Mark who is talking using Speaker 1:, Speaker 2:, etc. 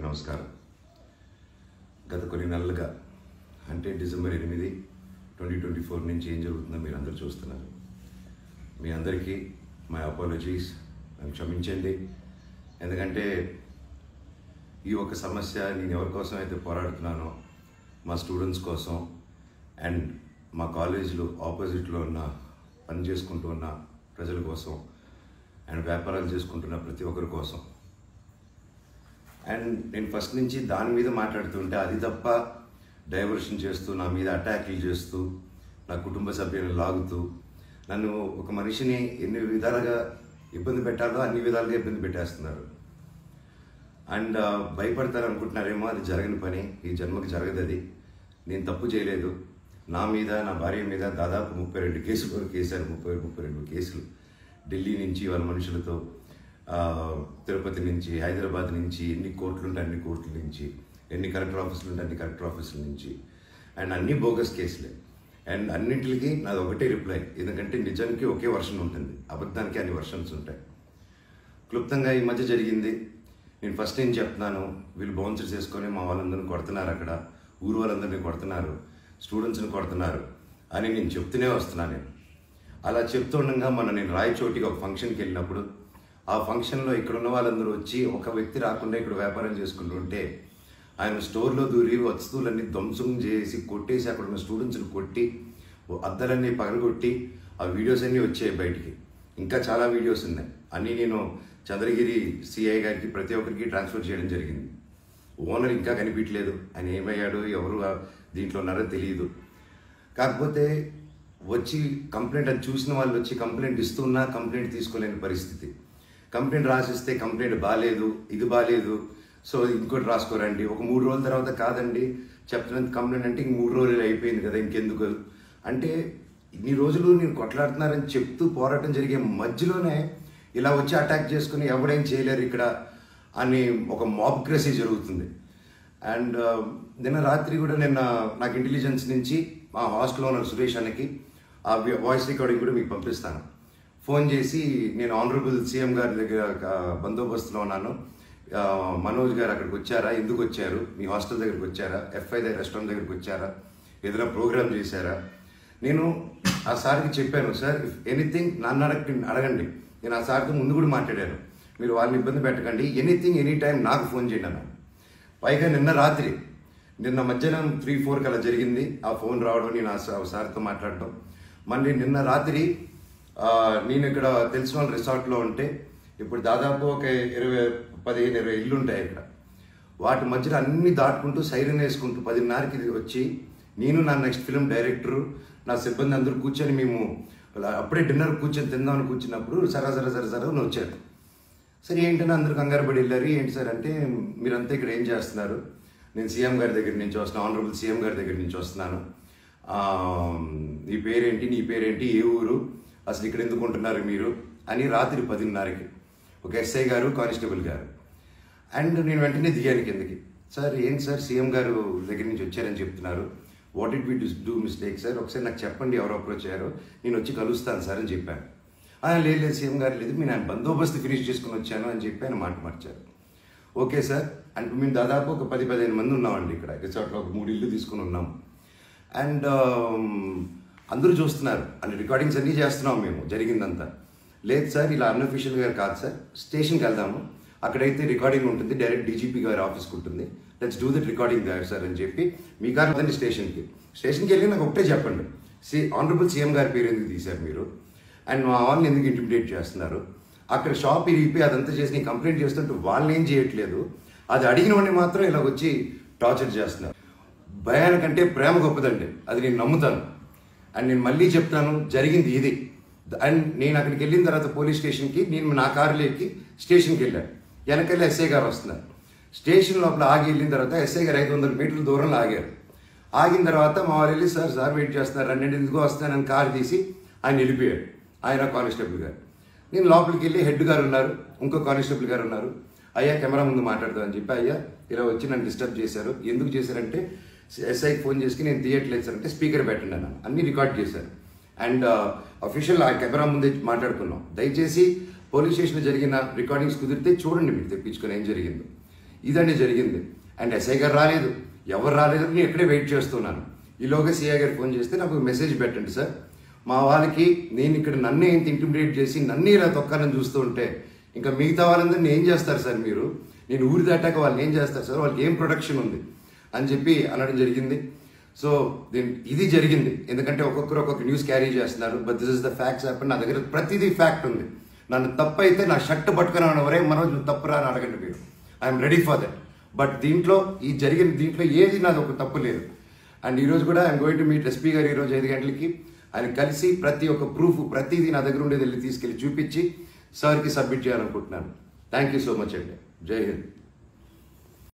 Speaker 1: నమస్కారం. గత కొన్ని నెలలుగా అంటే డిసెంబర్ 8, 2024 నుంచి ఏం జరుగుతుందో మీరు అందరూ చూస్తున్నారు. మీ అందరికీ మై అపాలజీస్, నన్ను క్షమించండి. ఎందుకంటే ఈ ఒక సమస్య నేను ఎవరి కోసం అయితే పోరాడుతున్నానో మా స్టూడెంట్స్ కోసం అండ్ మా కాలేజీలో ఆపోజిట్లో ఉన్న పని చేసుకుంటూ ఉన్న ప్రజల కోసం అండ్ వ్యాపారాలు చేసుకుంటున్న ప్రతి ఒక్కరి కోసం. అండ్ నేను ఫస్ట్ నుంచి దాని మీద మాట్లాడుతుంటే అది తప్ప డైవర్షన్ చేస్తూ నా మీద అటాక్లు చేస్తూ నా కుటుంబ సభ్యులను లాగుతూ నన్ను ఒక మనిషిని ఎన్ని విధాలుగా ఇబ్బంది పెట్టాలో అన్ని విధాలుగా ఇబ్బంది పెట్టేస్తున్నారు. అండ్ భయపడతారు అనుకుంటున్నారేమో, అది జరగని పని, ఈ జన్మకి జరగదు. అది నేను తప్పు చేయలేదు. నా మీద నా భార్య మీద దాదాపు 32 కేసుల వరకు వేశారు. 32 కేసులు ఢిల్లీ నుంచి వాళ్ళ మనుషులతో, తిరుపతి నుంచి, హైదరాబాద్ నుంచి, ఎన్ని కోర్టులు ఉంటే అన్ని కోర్టుల నుంచి, ఎన్ని కలెక్టర్ ఆఫీసులు ఉంటే అన్ని కలెక్టర్ ఆఫీసుల నుంచి, అండ్ అన్ని బోగస్ కేసులే. అండ్ అన్నింటికి నాది ఒకటే రిప్లై, ఎందుకంటే నిజానికి ఒకే వర్షన్ ఉంటుంది, అబద్ధానికి అన్ని వర్షన్స్ ఉంటాయి. క్లుప్తంగా ఈ మధ్య జరిగింది. నేను ఫస్ట్ ఏం చెప్తున్నాను, వీళ్ళు బౌన్సర్స్ చేసుకొని మా వాళ్ళందరినీ కొడుతున్నారు, అక్కడ ఊరు వాళ్ళందరినీ కొడుతున్నారు, స్టూడెంట్స్ని కొడుతున్నారు అని నేను చెప్తూనే వస్తున్నాను. నేను అలా చెప్తుండగా నేను రాయచోటికి ఒక ఫంక్షన్కి వెళ్ళినప్పుడు ఆ ఫంక్షన్లో ఇక్కడ ఉన్న వాళ్ళందరూ వచ్చి ఒక వ్యక్తి రాకుండా ఇక్కడ వ్యాపారం చేసుకుంటుంటే ఆయన స్టోర్లో దూరి వస్తువులన్నీ ధ్వంసం చేసి కొట్టేసి అక్కడ ఉన్న స్టూడెంట్స్ని కొట్టి అద్దాలన్నీ పగలగొట్టి ఆ వీడియోస్ అన్నీ వచ్చాయి బయటికి. ఇంకా చాలా వీడియోస్ ఉన్నాయి. అన్నీ నేను చంద్రగిరి సిఐ గారికి ప్రతి ఒక్కరికి ట్రాన్స్ఫర్ చేయడం జరిగింది. ఓనర్ ఇంకా కనిపించలేదు, ఆయన ఏమయ్యాడు, ఎవరు దీంట్లో ఉన్నారో తెలియదు. కాకపోతే వచ్చి కంప్లైంట్ అది చూసిన వాళ్ళు వచ్చి కంప్లైంట్ ఇస్తున్నా కంప్లైంట్ తీసుకోలేని పరిస్థితి. కంప్లైంట్ రాసిస్తే కంప్లైంట్ బాగాలేదు, ఇది బాగాలేదు, సో ఇంకోటి రాసుకోరండి. ఒక 3 రోజుల తర్వాత కాదండి చెప్తున్నంత కంప్లైంట్ అంటే ఇంక 3 రోజులు అయిపోయింది కదా, ఇంకెందుకు అంటే ఇన్ని రోజులు నేను కొట్లాడుతున్నారని చెప్తూ పోరాటం జరిగే మధ్యలోనే ఇలా వచ్చి అటాక్ చేసుకుని ఎవడేం చేయలేరు ఇక్కడ అని ఒక మాబ్క్రసీ జరుగుతుంది. అండ్ నిన్న రాత్రి కూడా నాకు ఇంటెలిజెన్స్ నుంచి మా హాస్టల్లో ఉన్న సురేష్ అన్నకి ఆ వాయిస్ రికార్డింగ్ కూడా మీకు పంపిస్తాను. ఫోన్ చేసి నేను ఆనరబుల్ సీఎం గారి దగ్గర బందోబస్తులో ఉన్నాను, మనోజ్ గారు అక్కడికి వచ్చారా, ఎందుకు వచ్చారు, మీ హాస్టల్ దగ్గరికి వచ్చారా, ఎఫ్ఐ రెస్టారెంట్ దగ్గరికి వచ్చారా, ఏదైనా ప్రోగ్రామ్ చేశారా. నేను ఆ సార్కి చెప్పాను, సార్ ఇఫ్ ఎనీథింగ్ నన్ను అడగండి. నేను ఆ సార్తో ముందు కూడా మాట్లాడాను, మీరు వాళ్ళని ఇబ్బంది పెట్టకండి, ఎనీథింగ్ ఎనీ టైం నాకు ఫోన్ చేయండి అన్నాను. పైగా నిన్న మధ్యాహ్నం 3-4 అలా జరిగింది ఆ ఫోన్ రావడం, నేను ఆ సార్తో మాట్లాడటం. మళ్ళీ నిన్న రాత్రి నేను ఇక్కడ తెలిసిన వాళ్ళ రిసార్ట్లో ఉంటే, ఇప్పుడు దాదాపు ఒక 15-20 ఇళ్ళు ఉంటాయి ఇక్కడ. వాటి మధ్యలో అన్ని దాటుకుంటూ సైరన్ వేసుకుంటూ 10:30కి వచ్చి నేను నా నెక్స్ట్ ఫిల్మ్ డైరెక్టరు నా సిబ్బంది అందరూ కూర్చొని మేము అప్పుడే డిన్నర్ కూర్చొని తిందామని కూర్చున్నప్పుడు సరా వచ్చారు. సరే ఏంటని అందరూ కంగారు పడి వెళ్ళారు. ఏంటి సార్ అంటే, మీరంతా ఇక్కడ ఏం చేస్తున్నారు, నేను సీఎం గారి దగ్గర నుంచి వస్తున్నాను, ఆనరబుల్ సీఎం గారి దగ్గర నుంచి వస్తున్నాను, నీ పేరేంటి, ఏ ఊరు, అసలు ఇక్కడ ఎందుకు ఉంటున్నారు మీరు అని రాత్రి 10:30కి ఒక ఎస్ఐ గారు, కానిస్టేబుల్ గారు. అండ్ నేను వెంటనే దిగాను కిందకి. సార్ ఏంటి సార్ సీఎం గారు దగ్గర నుంచి వచ్చారని చెప్తున్నారు, what it we do mistake sir, ఒకసారి నాకు చెప్పండి ఎవరు అప్రోచ్ అయ్యారో, నేను వచ్చి కలుస్తాను సార్ అని చెప్పాను. లేదు సీఎం గారు లేదు, నేను ఆయన బందోబస్తు ఫినిష్ చేసుకుని వచ్చాను అని చెప్పి ఆయన మాట మార్చారు. ఓకే సార్ అంటే మేము దాదాపు ఒక 10-15 మంది ఉన్నామండి ఇక్కడ రిసార్ట్లో, ఒక 3 ఇళ్ళు తీసుకుని ఉన్నాము. అండ్ అందరూ చూస్తున్నారు, అన్ని రికార్డింగ్స్ అన్నీ చేస్తున్నాం మేము జరిగిందంతా. లేదు సార్ ఇలా అన్అఫీషియల్గా కాదు సార్, స్టేషన్కి వెళ్దాము, అక్కడైతే రికార్డింగ్ ఉంటుంది, డైరెక్ట్ డీజీపీ గారి ఆఫీస్కి ఉంటుంది, లెట్స్ డూ దట్ రికార్డింగ్ దార్ సార్ అని చెప్పి మీ గారు అదండి స్టేషన్కి వెళ్ళి నాకు ఒకటే చెప్పండి, ఆనరబుల్ సీఎం గారి పేరు ఎందుకు తీశారు మీరు, అండ్ మా వాళ్ళని ఎందుకు ఇంటిమిడేట్ చేస్తున్నారు, అక్కడ షాప్ ఇరిగిపోయి అదంతా చేసి కంప్లైంట్ చేస్తుంటే వాళ్ళని ఏం చేయట్లేదు, అది అడిగిన వాడిని మాత్రం ఇలా వచ్చి టార్చర్ చేస్తున్నారు. భయానికంటే ప్రేమ గొప్పదండి, అది నేను నమ్ముతాను. అండ్ నేను మళ్ళీ చెప్తాను, జరిగింది ఇది. అండ్ నేను అక్కడికి వెళ్ళిన తర్వాత పోలీస్ స్టేషన్కి నేను నా కారులో ఎక్కి స్టేషన్కి వెళ్ళాను. వెనకెళ్ళి ఎస్ఐ గారు వస్తున్నారు. స్టేషన్ లోపల ఆగి వెళ్ళిన తర్వాత ఎస్ఐ గారు 500 మీటర్ల దూరంలో ఆగారు. ఆగిన తర్వాత మా వాళ్ళు వెళ్ళి సార్ వెయిట్ చేస్తున్నారు, అన్నింటి ఎందుకో వస్తానని కారు తీసి ఆయన వెళ్ళిపోయాడు, ఆయన కానిస్టేబుల్ గారు. నేను లోపలికి వెళ్ళి హెడ్ గారు ఉన్నారు, ఇంకో కానిస్టేబుల్ గారు ఉన్నారు. అయ్యా కెమెరా ముందు మాట్లాడదామని చెప్పి, అయ్యా ఇలా వచ్చి నన్ను డిస్టర్బ్ చేశారు, ఎందుకు చేశారంటే ఎస్ఐకి ఫోన్ చేసి నేను తీయట్లేదు సార్ అంటే స్పీకర్ పెట్టండి అన్న, అన్ని రికార్డ్ చేశారు. అండ్ అఫీషియల్ ఆ కెమెరా ముందే మాట్లాడుకున్నాం. దయచేసి పోలీస్ స్టేషన్లో జరిగిన రికార్డింగ్స్ కుదిరితే చూడండి, మీకు తెప్పించుకొని ఏం జరిగిందో. ఇదండి జరిగింది. అండ్ ఎస్ఐ గారు రాలేదు, ఎవరు రాలేదు, నేను ఇక్కడే వెయిట్ చేస్తున్నాను. ఈలోగా సిఐ గారు ఫోన్ చేస్తే నాకు మెసేజ్ పెట్టండి సార్, మా వాళ్ళకి నేను ఇక్కడ నన్నే ఇంత ఇంటిమిడేట్ చేసి నన్నే ఇలా తొక్కాలని చూస్తూ ఉంటే ఇంకా మిగతా వాళ్ళందరినీ ఏం చేస్తారు సార్ మీరు, నేను ఊరి దాటాక వాళ్ళు ఏం చేస్తారు సార్, వాళ్ళకి ఏం ప్రొటెక్షన్ ఉంది అని చెప్పి అనడం జరిగింది. సో ఇది జరిగింది. ఎందుకంటే ఒక్కొక్కరు ఒక్కొక్క న్యూస్ క్యారీ చేస్తున్నారు. But this is the facts happen. నా దగ్గర ప్రతిదీ ఫ్యాక్ట్ ఉంది. నన్ను తప్పు అయితే నా షర్ట్ పట్టుకుని వరే మనోజ్ నువ్వు తప్పు రా అని అడగండి మీరు, I'm ready for that. But దీంట్లో ఈ జరిగిన దీంట్లో ఏది నాది ఒక తప్పు లేదు. అండ్ ఈరోజు కూడా I'm going to meet SP గారు ఈరోజు 5 గంటలకి. ఆయన కలిసి ప్రతి ఒక్క ప్రూఫ్ ప్రతిదీ నా దగ్గర ఉండేది వెళ్ళి తీసుకెళ్ళి చూపించి సార్కి సబ్మిట్ చేయాలనుకుంటున్నాను. థ్యాంక్ యూ సో మచ్ అండి. జై హింద్.